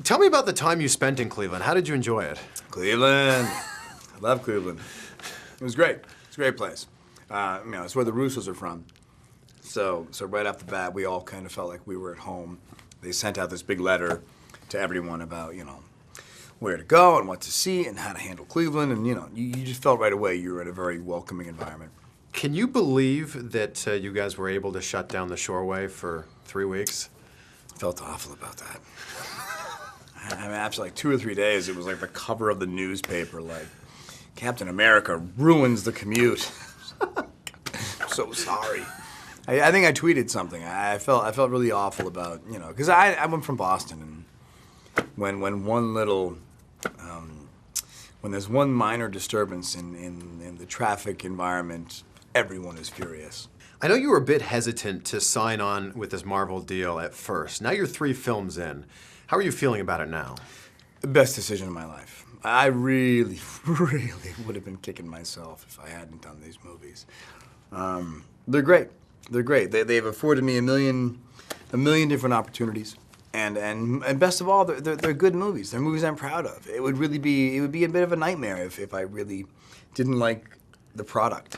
Tell me about the time you spent in Cleveland. How did you enjoy it? Cleveland. I love Cleveland. It was great. It's a great place. It's where the Russos are from. So right off the bat, we all kind of felt like we were at home. They sent out this big letter to everyone about, where to go and what to see and how to handle Cleveland. And, you just felt right away you were in a very welcoming environment. Can you believe that you guys were able to shut down the Shoreway for 3 weeks? I felt awful about that. I mean, after like 2 or 3 days, it was like the cover of the newspaper, like, Captain America ruins the commute. I'm so sorry. I think I tweeted something. I felt really awful about, because I went from Boston, and when one little, when there's one minor disturbance in the traffic environment, everyone is furious. I know you were a bit hesitant to sign on with this Marvel deal at first. Now you're 3 films in. How are you feeling about it now? The best decision of my life. I really, really would have been kicking myself if I hadn't done these movies. They're great. They're great. They've afforded me a million different opportunities, and best of all, they're good movies. They're movies I'm proud of. It would be a bit of a nightmare if I really didn't like the product.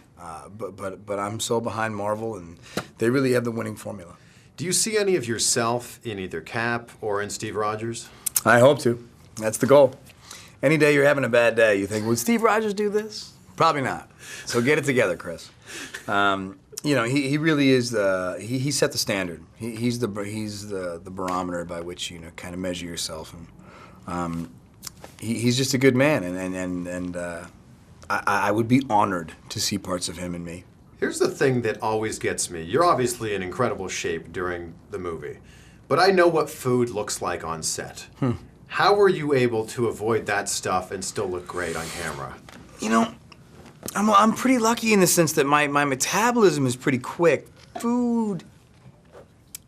But I'm so behind Marvel, and they really have the winning formula. Do you see any of yourself in either Cap or in Steve Rogers? I hope to. That's the goal. Any day you're having a bad day, you think, would Steve Rogers do this? Probably not. So get it together, Chris. He really is he set the standard. He's the barometer by which you kind of measure yourself, and he's just a good man, and I would be honored to see parts of him in me. Here's the thing that always gets me. You're obviously in incredible shape during the movie, but I know what food looks like on set. How were you able to avoid that stuff and still look great on camera? I'm pretty lucky in the sense that my metabolism is pretty quick. Food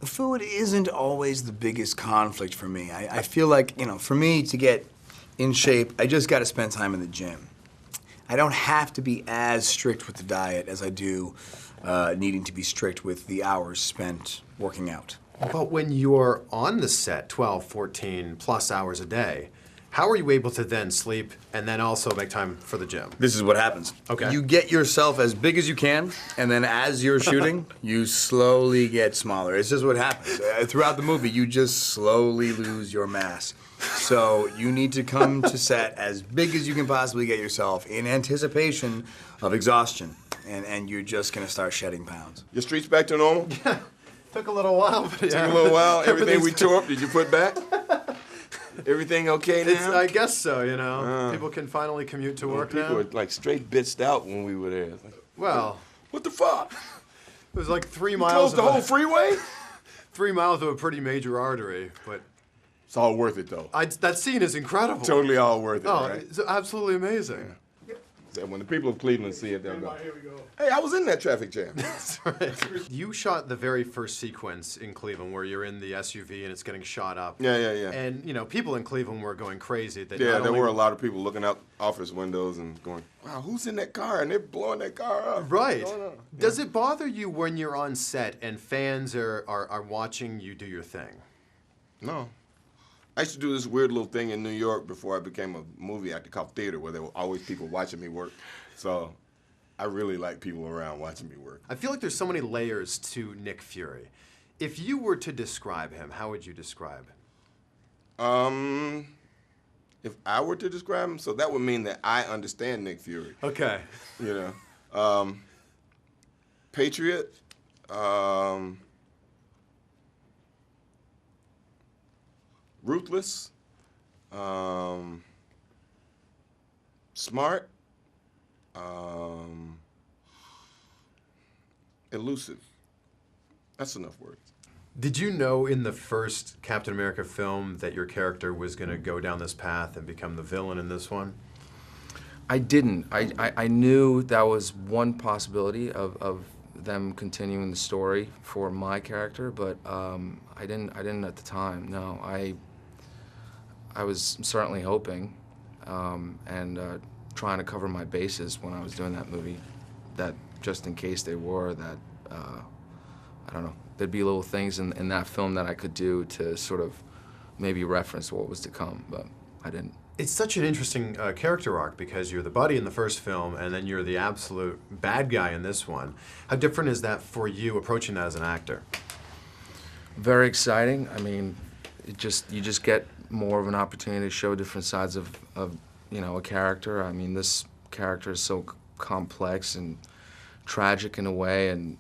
isn't always the biggest conflict for me. I feel like, for me to get in shape, I just got to spend time in the gym. I don't have to be as strict with the diet as I do needing to be strict with the hours spent working out. But when you're on the set 12, 14 plus hours a day, how are you able to then sleep and then also make time for the gym? This is what happens. Okay. You get yourself as big as you can, and then as you're shooting, you slowly get smaller. It's just what happens. Throughout the movie, you just slowly lose your mass. So you need to come to set as big as you can possibly get yourself in anticipation of exhaustion, and you're just gonna start shedding pounds. Your streak's back to normal? Yeah, took a little while, but yeah. Took a little while. Everything we tore up, did you put back? Everything okay now? I guess so, people can finally commute to work now. People were like straight bitched out when we were there. Like, well, what the fuck? It was like 3 You miles. closed the whole freeway? 3 miles of a pretty major artery, but it's all worth it though. that scene is incredible. Totally all worth it, right? It's absolutely amazing. So when the people of Cleveland see it, they'll go, hey, I was in that traffic jam. That's right. You shot the very first sequence in Cleveland where you're in the SUV and it's getting shot up. Yeah. And, people in Cleveland were going crazy. There were a lot of people looking out office windows and going, wow, who's in that car? And they're blowing that car up. Right. What's going on? Does it bother you when you're on set and fans are watching you do your thing? No. I used to do this weird little thing in New York before I became a movie actor called theater, where there were always people watching me work. So I really like people around watching me work. I feel like there's so many layers to Nick Fury. If you were to describe him, how would you describe him? If I were to describe him, so that would mean that I understand Nick Fury. Okay. Patriot. Ruthless, smart, elusive. That's enough words. Did you know in the first Captain America film that your character was going to go down this path and become the villain in this one? I didn't. I knew that was one possibility of them continuing the story for my character, but I didn't at the time. No, I was certainly hoping and trying to cover my bases when I was doing that movie, that just in case they were, that, I don't know, there'd be little things in that film that I could do to sort of maybe reference what was to come, but I didn't. It's such an interesting character arc because you're the buddy in the first film and then you're the absolute bad guy in this one. How different is that for you approaching that as an actor? Very exciting. I mean, you just get more of an opportunity to show different sides of a character. I mean, this character is so complex and tragic in a way, and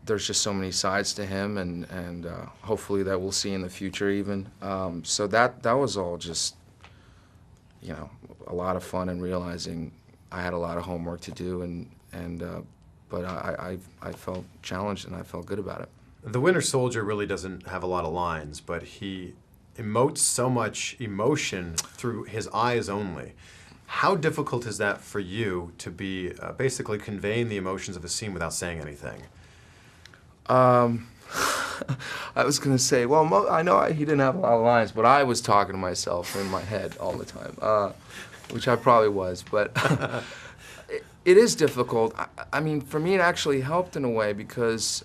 there's just so many sides to him, and hopefully that we'll see in the future even. So that was all just, a lot of fun, and realizing I had a lot of homework to do, but I felt challenged and I felt good about it. The Winter Soldier really doesn't have a lot of lines, but he emotes so much emotion through his eyes only. How difficult is that for you to be basically conveying the emotions of a scene without saying anything? I was gonna say, well, I know he didn't have a lot of lines, but I was talking to myself in my head all the time, which I probably was, but it is difficult. I mean, for me, it actually helped in a way because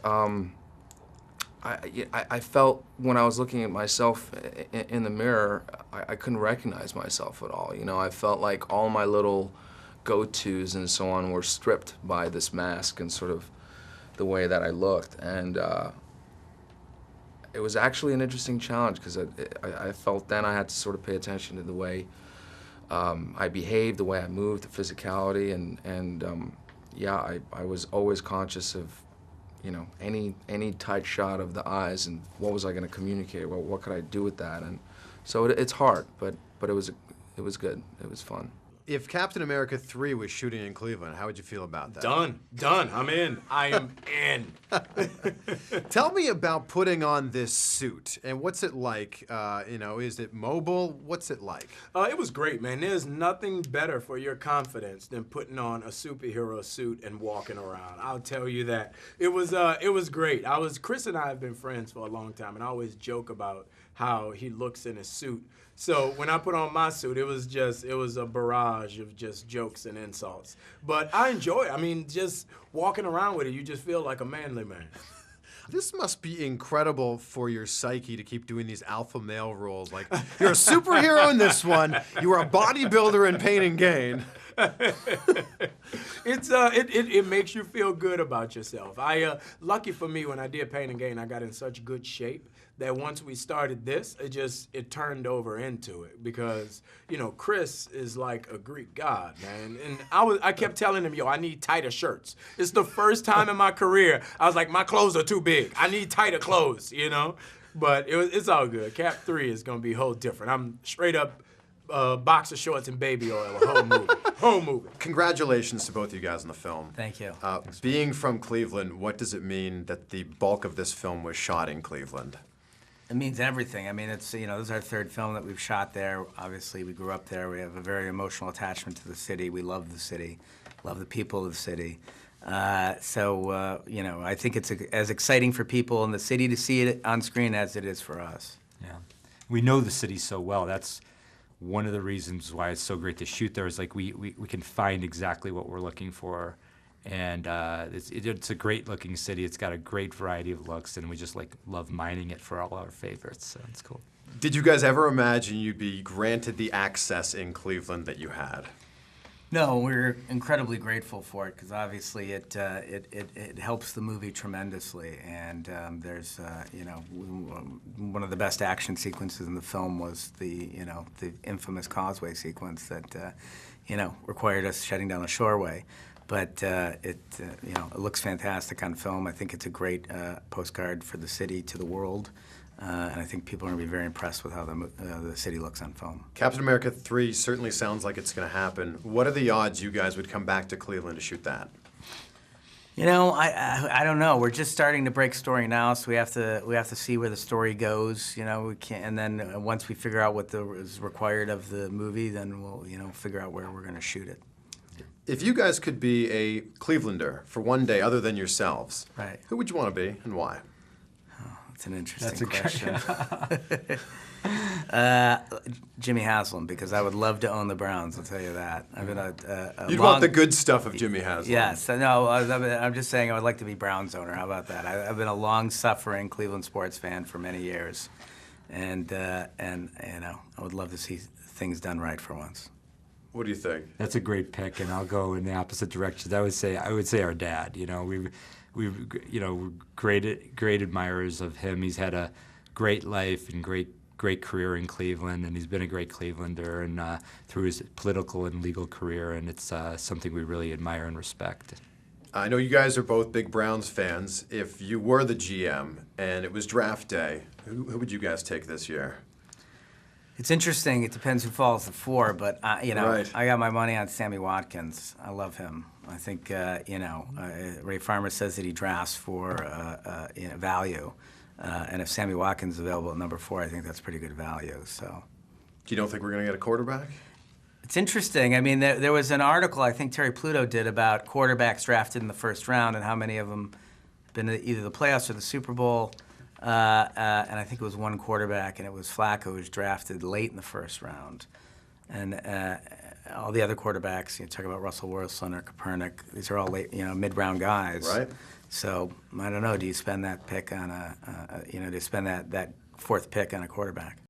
I felt when I was looking at myself in the mirror, I couldn't recognize myself at all. I felt like all my little go-tos and so on were stripped by this mask and sort of the way that I looked. And it was actually an interesting challenge because I felt then I had to sort of pay attention to the way I behaved, the way I moved, the physicality, and I was always conscious of any tight shot of the eyes and what was I going to communicate, what could I do with that, and so it's hard, but it was good, it was fun. If Captain America 3 was shooting in Cleveland, how would you feel about that? Done. I'm in. I am in. Tell me about putting on this suit, and what's it like? Is it mobile? What's it like? It was great, man. There's nothing better for your confidence than putting on a superhero suit and walking around. I'll tell you that. It was great. Chris and I have been friends for a long time, and I always joke about how he looks in his suit. So when I put on my suit, it was a barrage of just jokes and insults. But I enjoy it. I mean, just walking around with it, you just feel like a manly man. This must be incredible for your psyche to keep doing these alpha male roles. Like, you're a superhero in this one, you are a bodybuilder in Pain and Gain. It makes you feel good about yourself. Lucky for me, when I did Pain and Gain, I got in such good shape that once we started this, it turned over into it because, Chris is like a Greek god, man. And I kept telling him, I need tighter shirts. It's the first time in my career I was like, my clothes are too big. I need tighter clothes, But it's all good. Cap 3 is gonna be whole different. I'm straight up boxer shorts and baby oil, a whole movie. Congratulations to both of you guys on the film. Thank you. Being from Cleveland, what does it mean that the bulk of this film was shot in Cleveland? It means everything. I mean, this is our third film that we've shot there. Obviously, we grew up there. We have a very emotional attachment to the city. We love the city, love the people of the city. I think it's as exciting for people in the city to see it on screen as it is for us. Yeah. We know the city so well. That's one of the reasons why it's so great to shoot there is like we can find exactly what we're looking for. And it's a great looking city. It's got a great variety of looks, and we just love mining it for all our favorites. So it's cool. Did you guys ever imagine you'd be granted the access in Cleveland that you had? No, we're incredibly grateful for it because obviously it helps the movie tremendously. And there's one of the best action sequences in the film was the infamous causeway sequence that required us shutting down a shoreway. But it looks fantastic on film. I think it's a great postcard for the city to the world. And I think people are going to be very impressed with how the city looks on film. Captain America 3 certainly sounds like it's going to happen. What are the odds you guys would come back to Cleveland to shoot that? I don't know. We're just starting to break story now, so we have to see where the story goes. We can't, and then once we figure out what is required of the movie, then we'll figure out where we're going to shoot it. If you guys could be a Clevelander for one day other than yourselves, right, who would you want to be and why? That's an interesting That's a question. Jimmy Haslam, because I would love to own the Browns. I'll tell you that. I've been a You'd long, want the good stuff of Jimmy Haslam. Yes, no. I'm just saying I would like to be Browns owner. How about that? I've been a long-suffering Cleveland sports fan for many years, and you know, I would love to see things done right for once. What do you think? That's a great pick, and I'll go in the opposite direction. I would say our dad. You know, we've you know, great admirers of him. He's had a great life and great career in Cleveland, and he's been a great Clevelander and through his political and legal career, and it's something we really admire and respect. I know you guys are both big Browns fans. If you were the GM and it was draft day, who would you guys take this year? It's interesting. It depends who falls to 4, but you know, Right. I got my money on Sammy Watkins. I love him. I think you know, Ray Farmer says that he drafts for you know, value, and if Sammy Watkins is available at number 4, I think that's pretty good value. So. You don't think we're going to get a quarterback? It's interesting. I mean, there was an article I think Terry Pluto did about quarterbacks drafted in the first round and how many of them been to either the playoffs or the Super Bowl. And I think it was one quarterback, and it was Flacco, who was drafted late in the first round. And all the other quarterbacks, you talk about Russell Wilson or Kaepernick, these are all late, you know, mid-round guys. Right. So I don't know. Do you spend that pick on you know, do you spend that 4th pick on a quarterback?